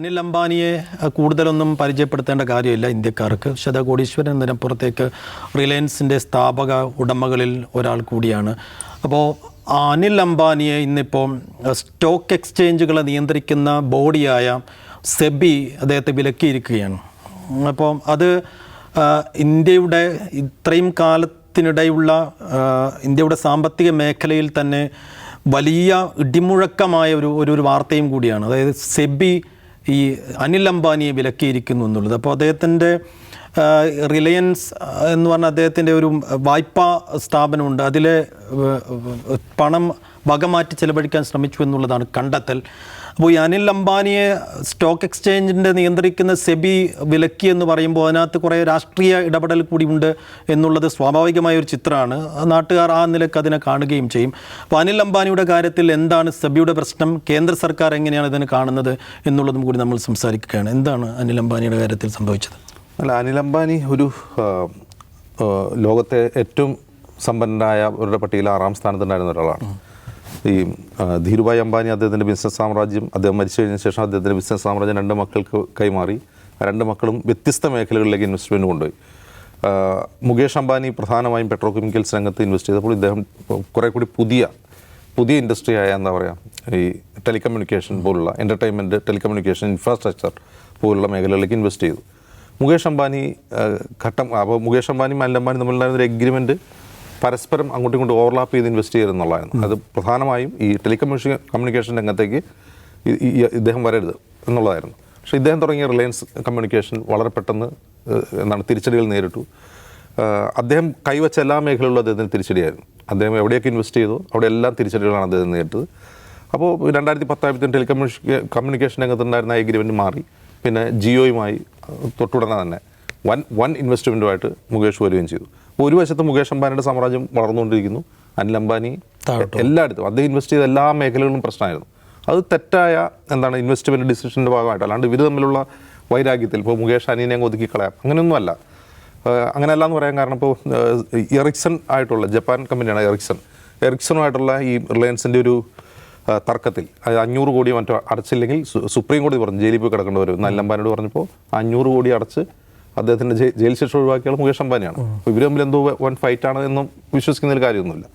അനിൽ അംബാനിയെ കൂടുതലൊന്നും പരിചയപ്പെടുത്തേണ്ട കാര്യമില്ല ഇന്ത്യക്കാർക്ക്. ശതകോടീശ്വരൻ എന്നതിനപ്പുറത്തേക്ക് റിലയൻസിൻ്റെ സ്ഥാപക ഉടമകളിൽ ഒരാൾ കൂടിയാണ്. അപ്പോൾ അനിൽ അംബാനിയെ ഇന്നിപ്പോൾ സ്റ്റോക്ക് എക്സ്ചേഞ്ചുകളെ നിയന്ത്രിക്കുന്ന ബോഡിയായ സെബി അദ്ദേഹത്തെ വിലക്കിയിരിക്കുകയാണ്. അപ്പോൾ അത് ഇന്ത്യയുടെ ഇത്രയും കാലത്തിനിടെയുള്ള ഇന്ത്യയുടെ സാമ്പത്തിക മേഖലയിൽ തന്നെ വലിയ ഇടിമുഴക്കമായ ഒരു വാർത്തയും കൂടിയാണ്. അതായത് സെബി ഈ അനിൽ അംബാനിയെ വിലക്കിയിരിക്കുന്നു എന്നുള്ളത്. അപ്പോൾ അദ്ദേഹത്തിൻ്റെ റിലയൻസ് എന്ന് പറഞ്ഞ അദ്ദേഹത്തിൻ്റെ ഒരു വായ്പാ സ്ഥാപനമുണ്ട്. അതിലെ പണം വകമാറ്റി ചെലവഴിക്കാൻ ശ്രമിച്ചു എന്നുള്ളതാണ് കണ്ടെത്തൽ. അപ്പോൾ ഈ അനിൽ അംബാനിയെ സ്റ്റോക്ക് എക്സ്ചേഞ്ചിൻ്റെ നിയന്ത്രിക്കുന്ന സെബി വിലക്കി എന്ന് പറയുമ്പോൾ അതിനകത്ത് കുറേ രാഷ്ട്രീയ ഇടപെടൽ കൂടി ഉണ്ട് എന്നുള്ളത് സ്വാഭാവികമായ ഒരു ചിത്രമാണ്. നാട്ടുകാർ ആ നിലക്ക് അതിനെ കാണുകയും ചെയ്യും. അപ്പോൾ അനിൽ അംബാനിയുടെ കാര്യത്തിൽ എന്താണ് സെബിയുടെ പ്രശ്നം, കേന്ദ്ര സർക്കാർ എങ്ങനെയാണ് ഇതിനെ കാണുന്നത് എന്നുള്ളതും കൂടി നമ്മൾ സംസാരിക്കുകയാണ്. എന്താണ് അനിൽ അംബാനിയുടെ കാര്യത്തിൽ സംഭവിച്ചത്? അല്ല, അനിൽ അംബാനി ഒരു ലോകത്തെ ഏറ്റവും സമ്പന്നരായവരുടെ പട്ടികയിൽ 6ാം സ്ഥാനത്തുണ്ടായിരുന്ന ഒരാളാണ്. ഈ ധീരുഭായ് അംബാനി അദ്ദേഹത്തിൻ്റെ ബിസിനസ് സാമ്രാജ്യം, അദ്ദേഹം മരിച്ചു കഴിഞ്ഞ ശേഷം അദ്ദേഹത്തിൻ്റെ ബിസിനസ് സാമ്രാജ്യം 2 മക്കൾക്ക് കൈമാറി. 2 മക്കളും വ്യത്യസ്ത മേഖലകളിലേക്ക് ഇൻവെസ്റ്റ്മെൻറ്റ് കൊണ്ടുപോയി. മുകേഷ് അംബാനി പ്രധാനമായും പെട്രോകെമിക്കൽസ് രംഗത്ത് ഇൻവെസ്റ്റ് ചെയ്തപ്പോൾ ഇദ്ദേഹം കുറേ കൂടി പുതിയ ഇൻഡസ്ട്രി ആയ എന്താ പറയുക, ഈ ടെലികമ്മ്യൂണിക്കേഷൻ പോലുള്ള എൻ്റർടൈൻമെൻറ്റ്, ടെലികമ്മ്യൂണിക്കേഷൻ, ഇൻഫ്രാസ്ട്രക്ചർ പോലുള്ള മേഖലകളിലേക്ക് ഇൻവെസ്റ്റ് ചെയ്തു. മുകേഷ് അംബാനി അപ്പോൾ മുകേഷ് അംബാനിയും അനിൽ അംബാനി തമ്മിലുണ്ടായിരുന്ന ഒരു എഗ്രിമെൻറ്റ് പരസ്പരം അങ്ങോട്ടും ഇങ്ങോട്ടും ഓവർലാപ്പ് ചെയ്ത് ഇൻവെസ്റ്റ് ചെയ്യുന്നുള്ളതായിരുന്നു. അത് പ്രധാനമായും ഈ കമ്മ്യൂണിക്കേഷൻ രംഗത്തേക്ക് ഇദ്ദേഹം വരരുത് എന്നുള്ളതായിരുന്നു. പക്ഷേ ഇദ്ദേഹം തുടങ്ങിയ റിലയൻസ് കമ്മ്യൂണിക്കേഷൻ വളരെ പെട്ടെന്ന് തിരിച്ചടികൾ നേരിട്ടു. അദ്ദേഹം കൈവച്ച എല്ലാ മേഖലകളിലും അദ്ദേഹത്തിന് തിരിച്ചടിയായിരുന്നു. അദ്ദേഹം എവിടെയൊക്കെ ഇൻവെസ്റ്റ് ചെയ്തോ അവിടെ എല്ലാം തിരിച്ചടികളാണ് അദ്ദേഹം നേരിട്ടത്. അപ്പോൾ 2010 കമ്മ്യൂണിക്കേഷൻ രംഗത്തുണ്ടായിരുന്ന എഗ്രിമെൻറ്റ് മാറി. പിന്നെ ജിയോയുമായി തൊട്ടുടനെ തന്നെ വൻ ഇൻവെസ്റ്റ്മെൻറ്റുമായിട്ട് മുകേഷ് വരികയും ചെയ്തു. ഒരു വശത്ത് മുകേഷ് അംബാനിയുടെ സാമ്രാജ്യം വളർന്നുകൊണ്ടിരിക്കുന്നു. അനിൽ അംബാനി എല്ലായിടത്തും അദ്ദേഹം ഇൻവെസ്റ്റ് ചെയ്ത എല്ലാ മേഖലകളിലും പ്രശ്നമായിരുന്നു. അത് തെറ്റായ ഇൻവെസ്റ്റ്മെൻറ്റ് ഡിസിഷൻ്റെ ഭാഗമായിട്ട്, അല്ലാണ്ട് ഇവർ തമ്മിലുള്ള വൈരാഗ്യത്തിൽ ഇപ്പോൾ മുകേഷ് അനിയനെ അങ്ങ് ഒതുക്കി കളയാം അങ്ങനെയൊന്നുമല്ല. അങ്ങനെയല്ല എന്ന് പറയാൻ കാരണം, ഇപ്പോൾ എറിക്സൺ ആയിട്ടുള്ള ജപ്പാൻ കമ്പനിയാണ് എറിക്സണുമായിട്ടുള്ള ഈ റിലയൻസിൻ്റെ ഒരു തർക്കത്തിൽ 500 കോടി മറ്റോ അടച്ചില്ലെങ്കിൽ സുപ്രീം കോടതി പറഞ്ഞു ജയിലിൽ പോയി കിടക്കേണ്ടി വരും. അനിൽ അംബാനിയോട് പറഞ്ഞപ്പോൾ 500 കോടി അടച്ച് അദ്ദേഹത്തിൻ്റെ ജയിൽ ശിക്ഷ ഒഴിവാക്കിയാൽ മുകേഷ് അംബാനിയാണ്. അപ്പോൾ ഇവർ തമ്മിൽ എന്തോ വൻ ഫൈറ്റാണ് എന്നും വിശ്വസിക്കുന്നതിൽ കാര്യമൊന്നുമില്ല.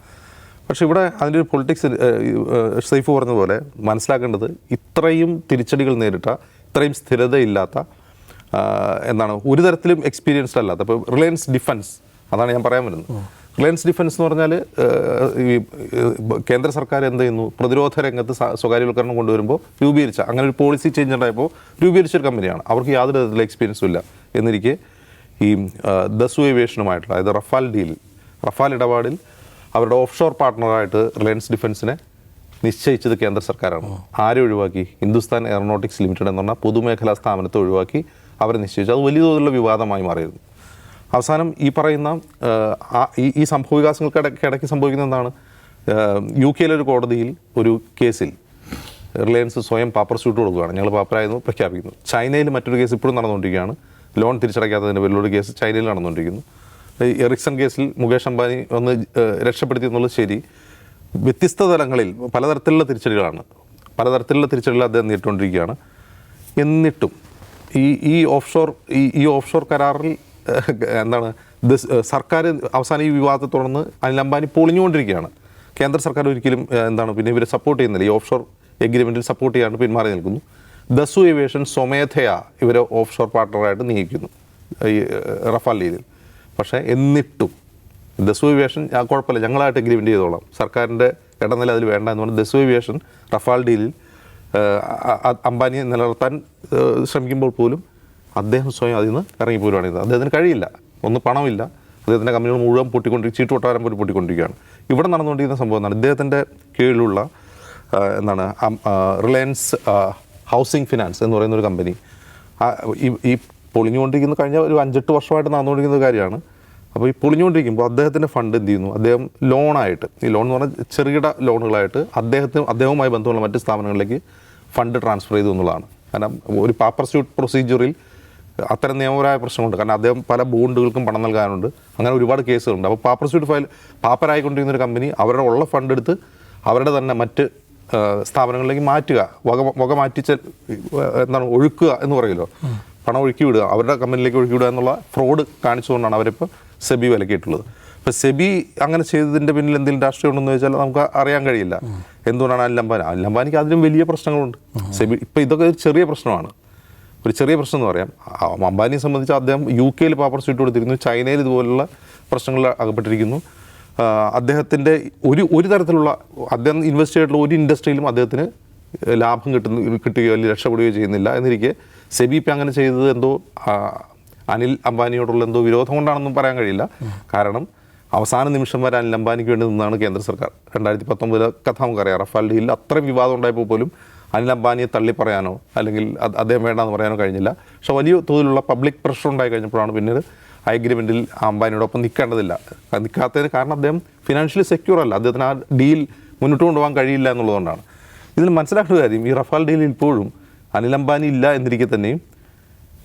പക്ഷേ ഇവിടെ അതിൻ്റെ ഒരു പൊളിറ്റിക്സ് സൈഫ് പറഞ്ഞ പോലെ മനസ്സിലാക്കേണ്ടത്, ഇത്രയും തിരിച്ചടികൾ നേരിട്ട, ഇത്രയും സ്ഥിരതയില്ലാത്ത, ഒരു തരത്തിലും എക്സ്പീരിയൻസ്ഡ് അല്ലാത്ത, ഇപ്പോൾ റിലയൻസ് ഡിഫൻസ്, അതാണ് ഞാൻ പറയാൻ വരുന്നത്. റിലയൻസ് ഡിഫൻസ് എന്ന് പറഞ്ഞാൽ ഈ കേന്ദ്ര സർക്കാർ എന്ത് ചെയ്യുന്നു, പ്രതിരോധ രംഗത്ത് സ്വകാര്യവൽക്കരണം കൊണ്ടുവരുമ്പോൾ അങ്ങനെ ഒരു പോളിസി ചേഞ്ച് ഉണ്ടായപ്പോൾ രൂപീകരിച്ചൊരു കമ്പനിയാണ്. അവർക്ക് യാതൊരു തരത്തിലുള്ള എക്സ്പീരിയൻസും ഇല്ല. എന്നിരിക്കെ ഈ ദസു ഏവിയേഷനുമായിട്ടുള്ള, അതായത് റഫാൽ ഇടപാടിൽ അവരുടെ ഓഫ്ഷോർ പാർട്ട്ണറായിട്ട് റിലയൻസ് ഡിഫൻസിനെ നിശ്ചയിച്ചത് കേന്ദ്ര സർക്കാരാണ്. ആരെ ഒഴിവാക്കി? ഹിന്ദുസ്ഥാൻ എയറോനോട്ടിക്സ് ലിമിറ്റഡ് എന്ന് പറഞ്ഞാൽ പൊതുമേഖലാ സ്ഥാപനത്തെ ഒഴിവാക്കി അവരെ നിശ്ചയിച്ചു. അത് വലിയ തോതിലുള്ള വിവാദമായി മാറിയിരുന്നു. അവസാനം ഈ പറയുന്ന ഈ സംഭവവികാസങ്ങൾക്കിടയ്ക്ക് സംഭവിക്കുന്ന എന്താണ്, UK ഒരു കോടതിയിൽ ഒരു കേസിൽ റിലയൻസ് സ്വയം പാപ്പർ സ്യൂട്ട് കൊടുക്കുകയാണ്. ഞങ്ങൾ പാപ്പറായിരുന്നു പ്രഖ്യാപിക്കുന്നു. ചൈനയിൽ മറ്റൊരു കേസ് ഇപ്പോഴും നടന്നുകൊണ്ടിരിക്കുകയാണ്. ലോൺ തിരിച്ചടയ്ക്കാത്തതിൻ്റെ പേരിലൊരു കേസ് ചൈനയിൽ നടന്നുകൊണ്ടിരിക്കുന്നു. എറിക്സൺ കേസിൽ മുകേഷ് അംബാനി ഒന്ന് രക്ഷപ്പെടുത്തി എന്നുള്ളത് ശരി. വ്യത്യസ്ത തലങ്ങളിൽ പലതരത്തിലുള്ള തിരിച്ചടികൾ അദ്ദേഹം നേരിട്ടുകൊണ്ടിരിക്കുകയാണ്. എന്നിട്ടും ഈ ഓഫ്ഷോർ കരാറിൽ സർക്കാർ അവസാനം ഈ വിവാദത്തെ തുടർന്ന് അനിൽ അംബാനി പൊളിഞ്ഞുകൊണ്ടിരിക്കുകയാണ്. കേന്ദ്ര സർക്കാർ ഒരിക്കലും പിന്നെ ഇവരെ സപ്പോർട്ട് ചെയ്യുന്നില്ല. ഈ ഓഫ്ഷോർ എഗ്രിമെൻറ്റിൽ സപ്പോർട്ട് ചെയ്യാണ്ട് പിന്മാറി നിൽക്കുന്നു. ദസു ഏവിയേഷൻ സ്വമേധയാ ഇവരെ ഓഫ്ഷോർ പാർട്ട്ണറായിട്ട് നിയമിക്കുന്നു ഈ റഫാൽ ഡീലിൽ. പക്ഷേ എന്നിട്ടും ദസു ഏവിയേഷൻ കുഴപ്പമില്ല, ഞങ്ങളായിട്ട് എഗ്രിമെൻറ്റ് ചെയ്തോളാം, സർക്കാരിൻ്റെ ഇടനില അതിൽ വേണ്ട എന്ന് പറഞ്ഞാൽ ദസു ഏവിയേഷൻ റഫാൽ ഡീലിൽ അംബാനിയെ നിലനിർത്താൻ ശ്രമിക്കുമ്പോൾ പോലും അദ്ദേഹം സ്വയം അതിൽ നിന്ന് ഇറങ്ങിപ്പോരുവാണ്. അദ്ദേഹത്തിന് കഴിയില്ല. പണമില്ല, അദ്ദേഹത്തിൻ്റെ കമ്പനികൾ മുഴുവൻ ചീട്ട് കൊട്ടാരം പോലും പൊട്ടിക്കൊണ്ടിരിക്കുകയാണ്. ഇവിടെ നടന്നുകൊണ്ടിരിക്കുന്ന സംഭവം എന്താണ്, ഇദ്ദേഹത്തിൻ്റെ കീഴിലുള്ള റിലയൻസ് ഹൗസിംഗ് ഫിനാൻസ് എന്ന് പറയുന്നൊരു കമ്പനി ഈ പൊളിഞ്ഞുകൊണ്ടിരിക്കുന്ന കഴിഞ്ഞ ഒരു 5-8 വർഷമായിട്ട് നടന്നുകൊണ്ടിരിക്കുന്ന കാര്യമാണ്. അപ്പോൾ ഈ പൊളിഞ്ഞുകൊണ്ടിരിക്കുമ്പോൾ അദ്ദേഹത്തിൻ്റെ ഫണ്ട് എന്ത് ചെയ്യുന്നു, അദ്ദേഹം ലോണായിട്ട്, ഈ ലോൺ എന്ന് പറഞ്ഞാൽ ചെറുകിട ലോണുകളായിട്ട് അദ്ദേഹവുമായി ബന്ധമുള്ള മറ്റ് സ്ഥാപനങ്ങളിലേക്ക് ഫണ്ട് ട്രാൻസ്ഫർ ചെയ്തു എന്നുള്ളതാണ്. കാരണം ഒരു പാപ്പർ സ്യൂട്ട് പ്രൊസീജിയറിൽ അത്തരം നിയമപരമായ പ്രശ്നമുണ്ട്. കാരണം അദ്ദേഹം പല ബോണ്ടുകൾക്കും പണം നൽകാനുണ്ട്. അങ്ങനെ ഒരുപാട് കേസുകളുണ്ട്. അപ്പോൾ പാപ്പർ സ്യൂട്ട് പാപ്പറായിക്കൊണ്ടിരിക്കുന്ന ഒരു കമ്പനി അവരുടെ ഉള്ള ഫണ്ട് എടുത്ത് അവരുടെ തന്നെ മറ്റ് സ്ഥാപനങ്ങളിലേക്ക് മാറ്റുക, വക മാറ്റിച്ച് എന്താണ് ഒഴുക്കുക എന്ന് പറയുമല്ലോ, പണം ഒഴുക്കി വിടുക, അവരുടെ കമ്പനിയിലേക്ക് ഒഴുക്കി വിടുക എന്നുള്ള ഫ്രോഡ് കാണിച്ചുകൊണ്ടാണ് അവരിപ്പോൾ സെബി വിലക്കിയിട്ടുള്ളത്. ഇപ്പോൾ സെബി അങ്ങനെ ചെയ്തതിൻ്റെ പിന്നിൽ എന്തെങ്കിലും രാഷ്ട്രീയം ഉണ്ടെന്ന് ചോദിച്ചാൽ നമുക്ക് അറിയാൻ കഴിയില്ല. എന്തുകൊണ്ടാണ് അനിൽ അംബാനിക്ക് അതിലും വലിയ പ്രശ്നങ്ങളുണ്ട്. സെബി ഇപ്പോൾ ഇതൊക്കെ ഒരു ചെറിയ പ്രശ്നമാണ്, ഒരു ചെറിയ പ്രശ്നം എന്ന് പറയാം. അംബാനിയെ സംബന്ധിച്ച് അദ്ദേഹം UK പേപ്പർ സ്യൂട്ട് കൊടുത്തിരുന്നു, ചൈനയിൽ ഇതുപോലുള്ള പ്രശ്നങ്ങളിൽ അകപ്പെട്ടിരിക്കുന്നു. അദ്ദേഹത്തിൻ്റെ ഒരു തരത്തിലുള്ള അദ്ദേഹം ഇൻവെസ്റ്റ് ചെയ്തിട്ടുള്ള ഒരു ഇൻഡസ്ട്രിയിലും അദ്ദേഹത്തിന് ലാഭം കിട്ടുകയോ അല്ലെങ്കിൽ രക്ഷപ്പെടുകയോ ചെയ്യുന്നില്ല. എന്നിരിക്കെ സെബി ഇപ്പം അങ്ങനെ ചെയ്തത് എന്തോ അനിൽ അംബാനിയോടുള്ള എന്തോ വിരോധം കൊണ്ടാണെന്നും പറയാൻ കഴിയില്ല. കാരണം അവസാന നിമിഷം വരെ അനിൽ അംബാനിക്ക് വേണ്ടി നിന്നാണ് കേന്ദ്ര സർക്കാർ. 2019 കഥ നമുക്കറിയാം. റഫാൽ ഡീലിൽ അത്രയും വിവാദം ഉണ്ടായപ്പോൾ പോലും അനിൽ അംബാനിയെ തള്ളിപ്പറയാനോ അല്ലെങ്കിൽ അദ്ദേഹം വേണ്ടാന്ന് പറയാനോ കഴിഞ്ഞില്ല. പക്ഷെ വലിയ തോതിലുള്ള പബ്ലിക് പ്രഷർ ഉണ്ടായി കഴിഞ്ഞപ്പോഴാണ് പിന്നീട് ആ എഗ്രിമെൻറ്റിൽ അംബാനിയോടൊപ്പം നിൽക്കേണ്ടതില്ല. നിൽക്കാത്തതിന് കാരണം അദ്ദേഹം ഫിനാൻഷ്യലി സെക്യൂർ അല്ല, അദ്ദേഹത്തിന് ആ ഡീൽ മുന്നോട്ട് കൊണ്ടുപോകാൻ കഴിയില്ല എന്നുള്ളതുകൊണ്ടാണ്. ഇതിൽ മനസ്സിലാക്കേണ്ട കാര്യം, ഈ റഫാൽ ഡീലിൽ ഇപ്പോഴും അനിൽ അംബാനി ഇല്ല എന്നിരിക്കെ തന്നെയും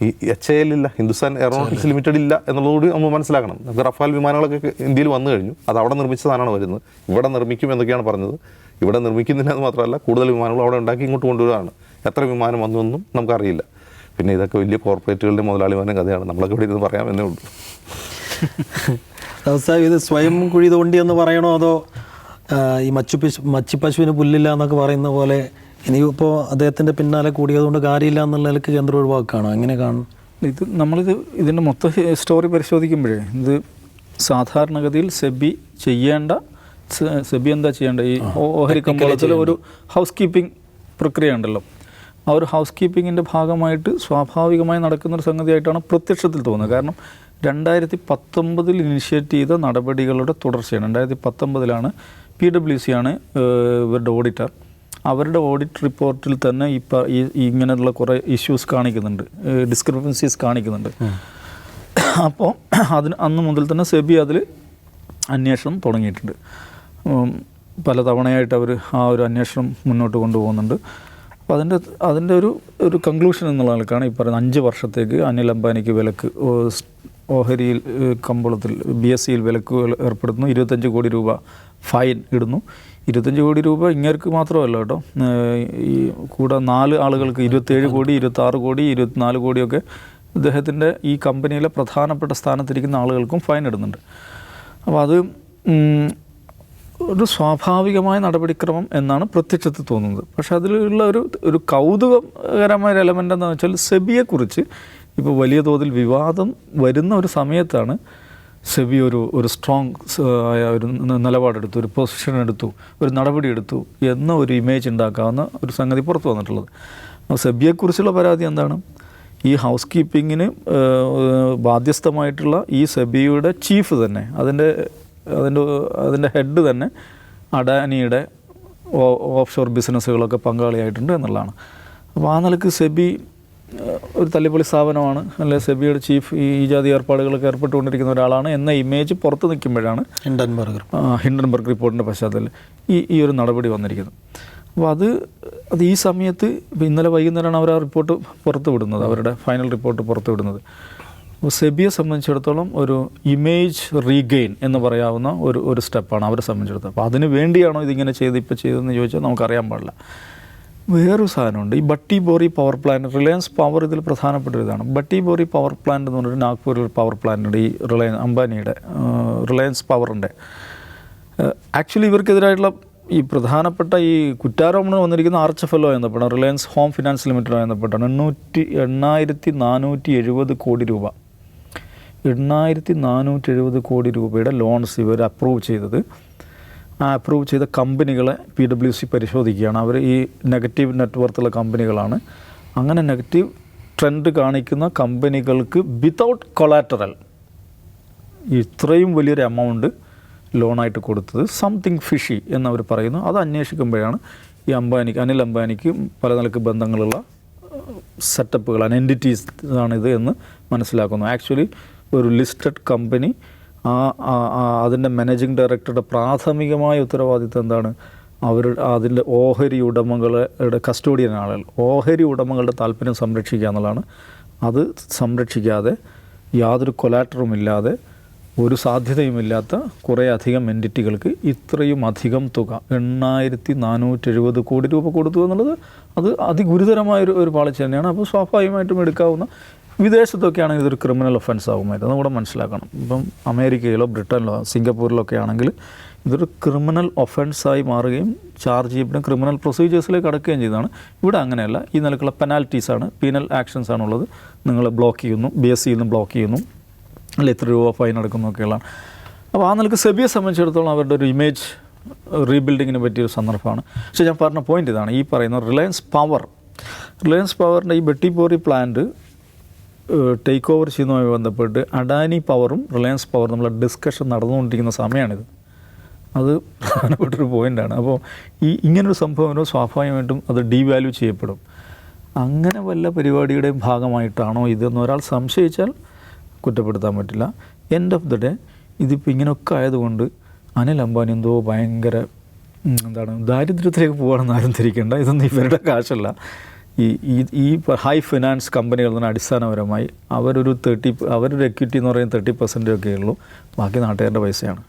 ഈ HAL ഇല്ല, ഹിന്ദുസ്ഥാൻ എയറോനോട്ടിക്സ് ലിമിറ്റഡ് ഇല്ല എന്നുള്ളതുകൂടി നമ്മൾ മനസ്സിലാക്കണം. നമുക്ക് റഫാൽ വിമാനങ്ങളൊക്കെ ഇന്ത്യയിൽ വന്നു കഴിഞ്ഞു, അത് അവിടെ നിർമ്മിച്ച സാധനമാണ് വരുന്നത്. ഇവിടെ നിർമ്മിക്കും എന്നൊക്കെയാണ് പറഞ്ഞത്. ഇവിടെ നിർമ്മിക്കുന്നില്ല എന്ന് മാത്രമല്ല, കൂടുതൽ വിമാനങ്ങൾ അവിടെ ഉണ്ടാക്കി ഇങ്ങോട്ട് കൊണ്ടുവരികയാണ്. എത്ര വിമാനം വന്നുവെന്നും നമുക്കറിയില്ല. പിന്നെ ഇതൊക്കെ വലിയ കോർപ്പറേറ്റുകളുടെ മുതലാളിമാരുടെ കഥയാണ്, നമ്മളൊക്കെ ഇവിടെ ഇരുന്ന് പറയാമെന്നേ ഉള്ളൂ. ഇത് സ്വയം കുഴി തോണ്ടി എന്ന് പറയണോ, അതോ ഈ മച്ചിപ്പശുവിന് പുല്ലില്ല എന്നൊക്കെ പറയുന്ന പോലെ ഇനിയിപ്പോൾ അദ്ദേഹത്തിൻ്റെ പിന്നാലെ കൂടിയതുകൊണ്ട് കാര്യമില്ല എന്നുള്ള നിലക്ക് കേന്ദ്രം ഒഴിവാക്കുകയാണോ, എങ്ങനെ കാണും? ഇതിൻ്റെ മൊത്തം സ്റ്റോറി പരിശോധിക്കുമ്പോഴേ ഇത് സാധാരണഗതിയിൽ സെബി എന്താ ചെയ്യേണ്ട, ഈ ഓഹരി കമ്പോളത്തിൽ ഒരു ഹൗസ് കീപ്പിംഗ് പ്രക്രിയ ഉണ്ടല്ലോ, ആ ഒരു ഹൗസ് കീപ്പിങ്ങിൻ്റെ ഭാഗമായിട്ട് സ്വാഭാവികമായി നടക്കുന്നൊരു സംഗതിയായിട്ടാണ് പ്രത്യക്ഷത്തിൽ തോന്നുന്നത്. കാരണം 2019 ഇനിഷ്യേറ്റ് ചെയ്ത നടപടികളുടെ തുടർച്ചയാണ്. 2019 PwC ആണ് ഇവരുടെ ഓഡിറ്റർ. അവരുടെ ഓഡിറ്റ് റിപ്പോർട്ടിൽ തന്നെ ഇങ്ങനെയുള്ള കുറേ ഇഷ്യൂസ് കാണിക്കുന്നുണ്ട്, ഡിസ്ക്രിപ്പൻസീസ് കാണിക്കുന്നുണ്ട്. അപ്പോൾ അന്ന് മുതൽ തന്നെ സെബി അതിൽ അന്വേഷണം തുടങ്ങിയിട്ടുണ്ട്. പല തവണയായിട്ട് അവർ ആ ഒരു അന്വേഷണം മുന്നോട്ട് കൊണ്ടുപോകുന്നുണ്ട്. അപ്പോൾ അതിൻ്റെ ഒരു കൺക്ലൂഷൻ എന്നുള്ള ആൾക്കാണ് ഈ പറയുന്നത് 5 വർഷത്തേക്ക് അനിൽ അംബാനിക്ക് വിലക്ക്, ഓഹരിയിൽ കമ്പോളത്തിൽ BSEയിൽ വിലക്ക് ഏർപ്പെടുത്തുന്നു. 25 കോടി രൂപ ഫൈൻ ഇടുന്നു. 25 കോടി രൂപ ഇങ്ങേർക്ക് മാത്രമല്ല കേട്ടോ, ഈ കൂടെ 4 ആളുകൾക്ക് 27 കോടി, 26 കോടി, 24 കോടിയൊക്കെ ഇദ്ദേഹത്തിൻ്റെ ഈ കമ്പനിയിലെ പ്രധാനപ്പെട്ട സ്ഥാനത്തിരിക്കുന്ന ആളുകൾക്കും ഫൈൻ ഇടുന്നുണ്ട്. അപ്പോൾ അത് ഒരു സ്വാഭാവികമായ നടപടിക്രമം എന്നാണ് പ്രത്യക്ഷത്തിൽ തോന്നുന്നത്. പക്ഷേ അതിലുള്ള ഒരു കൗതുകകരമായ ഒരു എലമെൻ്റ് എന്താണെന്ന് വെച്ചാൽ, സെബിയെക്കുറിച്ച് ഇപ്പോൾ വലിയ തോതിൽ വിവാദം വരുന്ന ഒരു സമയത്താണ് സെബി ഒരു സ്ട്രോങ് ആയ ഒരു നിലപാടെടുത്തു, ഒരു പൊസിഷൻ എടുത്തു, ഒരു നടപടി എടുത്തു എന്ന ഒരു ഇമേജ് ഉണ്ടാക്കാവുന്ന ഒരു സംഗതി പുറത്തു വന്നിട്ടുള്ളത്. സെബിയെക്കുറിച്ചുള്ള പരാതി എന്താണ്? ഈ ഹൗസ് കീപ്പിങ്ങിന് ബാധ്യസ്ഥമായിട്ടുള്ള ഈ സെബിയുടെ ചീഫ് തന്നെ, അതിൻ്റെ ഹെഡ് തന്നെ അഡാനിയുടെ ഓഫ് ഷോർ ബിസിനസ്സുകളൊക്കെ പങ്കാളിയായിട്ടുണ്ട് എന്നുള്ളതാണ്. അപ്പോൾ ആ നിലക്ക് സെബി ഒരു തല്ലിപ്പൊളി സ്ഥാപനമാണ്, അല്ലെ സെബിയുടെ ചീഫ് ഈ ജാതി ഏർപ്പാടുകളൊക്കെ ഏർപ്പെട്ടുകൊണ്ടിരിക്കുന്ന ഒരാളാണ് എന്ന ഇമേജ് പുറത്ത് നിൽക്കുമ്പോഴാണ് ഹിൻഡൻബർഗ് റിപ്പോർട്ടിൻ്റെ പശ്ചാത്തലത്തിൽ ഈ ഒരു നടപടി വന്നിരിക്കുന്നത്. അപ്പോൾ അത് ഈ സമയത്ത് ഇന്നലെ വൈകുന്നേരമാണ് അവർ ആ റിപ്പോർട്ട് പുറത്തു വിടുന്നത്, അവരുടെ ഫൈനൽ റിപ്പോർട്ട് പുറത്തു വിടുന്നത്. അപ്പോൾ സെബിയെ സംബന്ധിച്ചിടത്തോളം ഒരു ഇമേജ് റീഗെയിൻ എന്ന് പറയാവുന്ന ഒരു സ്റ്റെപ്പാണ് അവരെ സംബന്ധിച്ചിടത്തോളം. അപ്പോൾ അതിന് വേണ്ടിയാണോ ഇതിങ്ങനെ ചെയ്തതെന്ന് ചോദിച്ചാൽ നമുക്കറിയാൻ പാടില്ല. വേറൊരു സാധനമുണ്ട്, ഈ ബട്ടി ബോറി പവർ പ്ലാന്റ്. റിലയൻസ് പവർ ഇതിൽ പ്രധാനപ്പെട്ട ഇതാണ്. ബട്ടി ബോറി പവർ പ്ലാന്റ് എന്ന് പറഞ്ഞൊരു നാഗ്പൂരിൽ ഒരു പവർ പ്ലാന്റ് ഉണ്ട്, ഈ അംബാനിയുടെ റിലയൻസ് പവറിൻ്റെ. ആക്ച്വലി ഇവർക്കെതിരായിട്ടുള്ള ഈ പ്രധാനപ്പെട്ട ഈ കുറ്റാരോപണം വന്നിരിക്കുന്ന RHFL എന്നപ്പെട്ടാണ്, റിലയൻസ് ഹോം ഫിനാൻസ് ലിമിറ്റഡ് എന്നപ്പെട്ടാണ്. 8,470 കോടി രൂപ, 8,470 കോടി രൂപയുടെ ലോൺസ് ഇവർ അപ്രൂവ് ചെയ്തത്. ആ അപ്രൂവ് ചെയ്ത കമ്പനികളെ PwC പരിശോധിക്കുകയാണ്. അവർ ഈ നെഗറ്റീവ് നെറ്റ്വർത്തുള്ള കമ്പനികളാണ്. അങ്ങനെ നെഗറ്റീവ് ട്രെൻഡ് കാണിക്കുന്ന കമ്പനികൾക്ക് വിതൗട്ട് കൊളാറ്ററൽ ഇത്രയും വലിയൊരു എമൗണ്ട് ലോണായിട്ട് കൊടുത്തത് സംതിങ് ഫിഷി എന്നവർ പറയുന്നു. അത് അന്വേഷിക്കുമ്പോഴാണ് ഈ അനിൽ അംബാനിക്ക് പല നിലക്ക് ബന്ധങ്ങളുള്ള സെറ്റപ്പുകളാണ്, എൻറ്റിറ്റീസ് ആണിത് എന്ന് മനസ്സിലാക്കുന്നു. ആക്ച്വലി ഒരു ലിസ്റ്റഡ് കമ്പനി, അതിൻ്റെ മാനേജിങ് ഡയറക്ടറുടെ പ്രാഥമികമായ ഉത്തരവാദിത്വം എന്താണ്? അതിൻ്റെ ഓഹരി ഉടമകളുടെ കസ്റ്റോഡിയൻ ആളുകൾ, ഓഹരി ഉടമകളുടെ താല്പര്യം സംരക്ഷിക്കുക എന്നുള്ളതാണ്. അത് സംരക്ഷിക്കാതെ യാതൊരു കൊലാറ്ററും ഇല്ലാതെ ഒരു സാധ്യതയുമില്ലാത്ത കുറേ അധികം എൻറ്റിറ്റികൾക്ക് ഇത്രയും അധികം തുക 8,470 കോടി രൂപ കൊടുത്തു എന്നുള്ളത് അത് അതിഗുരുതരമായൊരു പാളിച്ച തന്നെയാണ്. അപ്പോൾ സ്വാഭാവികമായിട്ടും എടുക്കാവുന്ന, വിദേശത്തൊക്കെ ആണെങ്കിൽ ഇതൊരു ക്രിമിനൽ ഒഫൻസ് ആകുമായിരുന്നു, അതും കൂടെ മനസ്സിലാക്കണം. ഇപ്പം അമേരിക്കയിലോ ബ്രിട്ടനിലോ സിംഗപ്പൂരിലോ ഒക്കെ ആണെങ്കിൽ ഇതൊരു ക്രിമിനൽ ഒഫൻസായി മാറുകയും ചാർജ് ചെയ്യപ്പെടും, ക്രിമിനൽ പ്രൊസീജിയേഴ്സിലേക്ക് കടക്കുകയും ചെയ്തതാണ്. ഇവിടെ അങ്ങനെയല്ല. ഈ നിലക്കുള്ള പെനാൽറ്റീസാണ്, പീനൽ ആക്ഷൻസ് ആണുള്ളത്. നിങ്ങൾ ബ്ലോക്ക് ചെയ്യുന്നു, BSCയിൽ നിന്ന് ബ്ലോക്ക് ചെയ്യുന്നു, അല്ല ഇത്ര രൂപ ഫൈൻ അടക്കുന്നൊക്കെയുള്ളതാണ്. അപ്പോൾ ആ നിലക്ക് സെബിയെ സംബന്ധിച്ചിടത്തോളം അവരുടെ ഒരു ഇമേജ് റീബിൽഡിങ്ങിന് പറ്റിയൊരു സന്ദർഭമാണ്. പക്ഷേ ഞാൻ പറഞ്ഞ പോയിൻ്റ് ഇതാണ്, ഈ പറയുന്ന റിലയൻസ് പവറിൻ്റെ ഈ ബെട്ടിപ്പോറി പ്ലാന്റ് ടേക്ക് ഓവർ ചെയ്യുന്നതുമായി ബന്ധപ്പെട്ട് അഡാനി പവറും റിലയൻസ് പവറും നമ്മളെ ഡിസ്കഷൻ നടന്നുകൊണ്ടിരിക്കുന്ന സമയമാണിത്. അത് പ്രധാനപ്പെട്ടൊരു പോയിൻ്റാണ്. അപ്പോൾ ഇങ്ങനൊരു സംഭവം സ്വാഭാവികമായിട്ടും അത് ഡീവാല്യൂ ചെയ്യപ്പെടും. അങ്ങനെ വല്ല പരിപാടിയുടെയും ഭാഗമായിട്ടാണോ ഇതെന്ന് ഒരാൾ സംശയിച്ചാൽ കുറ്റപ്പെടുത്താൻ പറ്റില്ല. എൻഡ് ഓഫ് ദ ഡേ ഇതിപ്പോൾ ഇങ്ങനെയൊക്കെ ആയതുകൊണ്ട് അനിൽ അംബാനി എന്തോ ഭയങ്കര ദാരിദ്ര്യത്തിലേക്ക് പോകാണെന്ന് ആരും ധരിക്കേണ്ട. ഇതൊന്നും ഇവരുടെ കാശല്ല. ഈ ഹൈ ഫിനാൻസ് കമ്പനികൾ തന്നെ അടിസ്ഥാനപരമായി അവരൊരു എക്വിറ്റി എന്ന് പറയുന്നത് 30% ഒക്കെ ഉള്ളൂ. ബാക്കി നാട്ടുകാരുടെ പൈസയാണ്.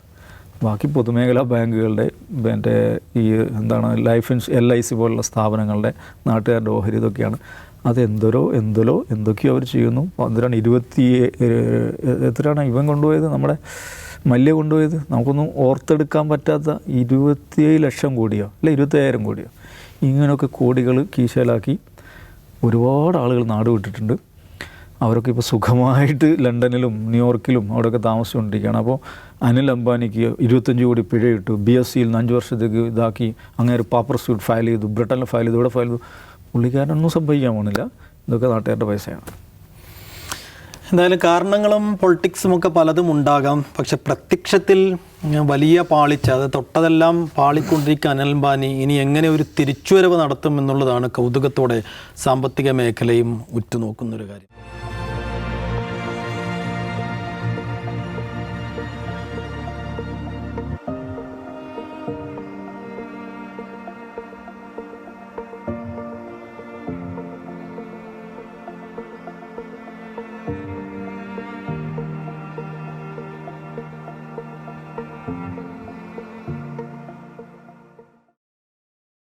ബാക്കി പൊതുമേഖലാ ബാങ്കുകളുടെ മറ്റേ ഈ LIC പോലുള്ള സ്ഥാപനങ്ങളുടെ നാട്ടുകാരുടെ ഓഹരി ഇതൊക്കെയാണ്. അത് എന്തൊക്കെയോ അവർ ചെയ്യുന്നു. എന്തിനാണ് എത്രയാണ് ഇവൻ കൊണ്ടുപോയത്, നമ്മുടെ മല്യ കൊണ്ടുപോയത്, നമുക്കൊന്നും ഓർത്തെടുക്കാൻ പറ്റാത്ത 27 ലക്ഷം കോടിയോ അല്ല 25,000 കോടിയോ ഇങ്ങനെയൊക്കെ കോടികൾ കീശയിലാക്കി ഒരുപാട് ആളുകൾ നാട് വിട്ടിട്ടുണ്ട്. അവരൊക്കെ ഇപ്പോൾ സുഖമായിട്ട് ലണ്ടനിലും ന്യൂയോർക്കിലും അവിടെയൊക്കെ താമസിച്ചുകൊണ്ടിരിക്കുകയാണ്. അപ്പോൾ അനിൽ അംബാനിക്ക് 25 കോടി പിഴയിട്ടു, BSCയിൽ നിന്ന് 5 വർഷത്തേക്ക് ഇതാക്കി, അങ്ങനെ ഒരു പാപ്പർ സ്യൂട്ട് ഫയൽ ചെയ്തു, ബ്രിട്ടനിൽ ഫയൽ ചെയ്തു, ഇവിടെ ഫയൽ ചെയ്തു. പുള്ളിക്കാരനൊന്നും സംഭവിക്കാൻ പോകുന്നില്ല. ഇതൊക്കെ നാട്ടുകാരുടെ പൈസയാണ്. എന്തായാലും കാരണങ്ങളും പൊളിറ്റിക്സും ഒക്കെ പലതും ഉണ്ടാകാം. പക്ഷെ പ്രത്യക്ഷത്തിൽ വലിയ പാളിച്ച, അത് തൊട്ടതെല്ലാം പാളിക്കൊണ്ടിരിക്കുന്ന അനിൽ അംബാനി ഇനി എങ്ങനെ ഒരു തിരിച്ചുവരവ് നടത്തും എന്നുള്ളതാണ് കൗതുകത്തോടെ സാമ്പത്തിക മേഖലയും ഉറ്റുനോക്കുന്നൊരു കാര്യം.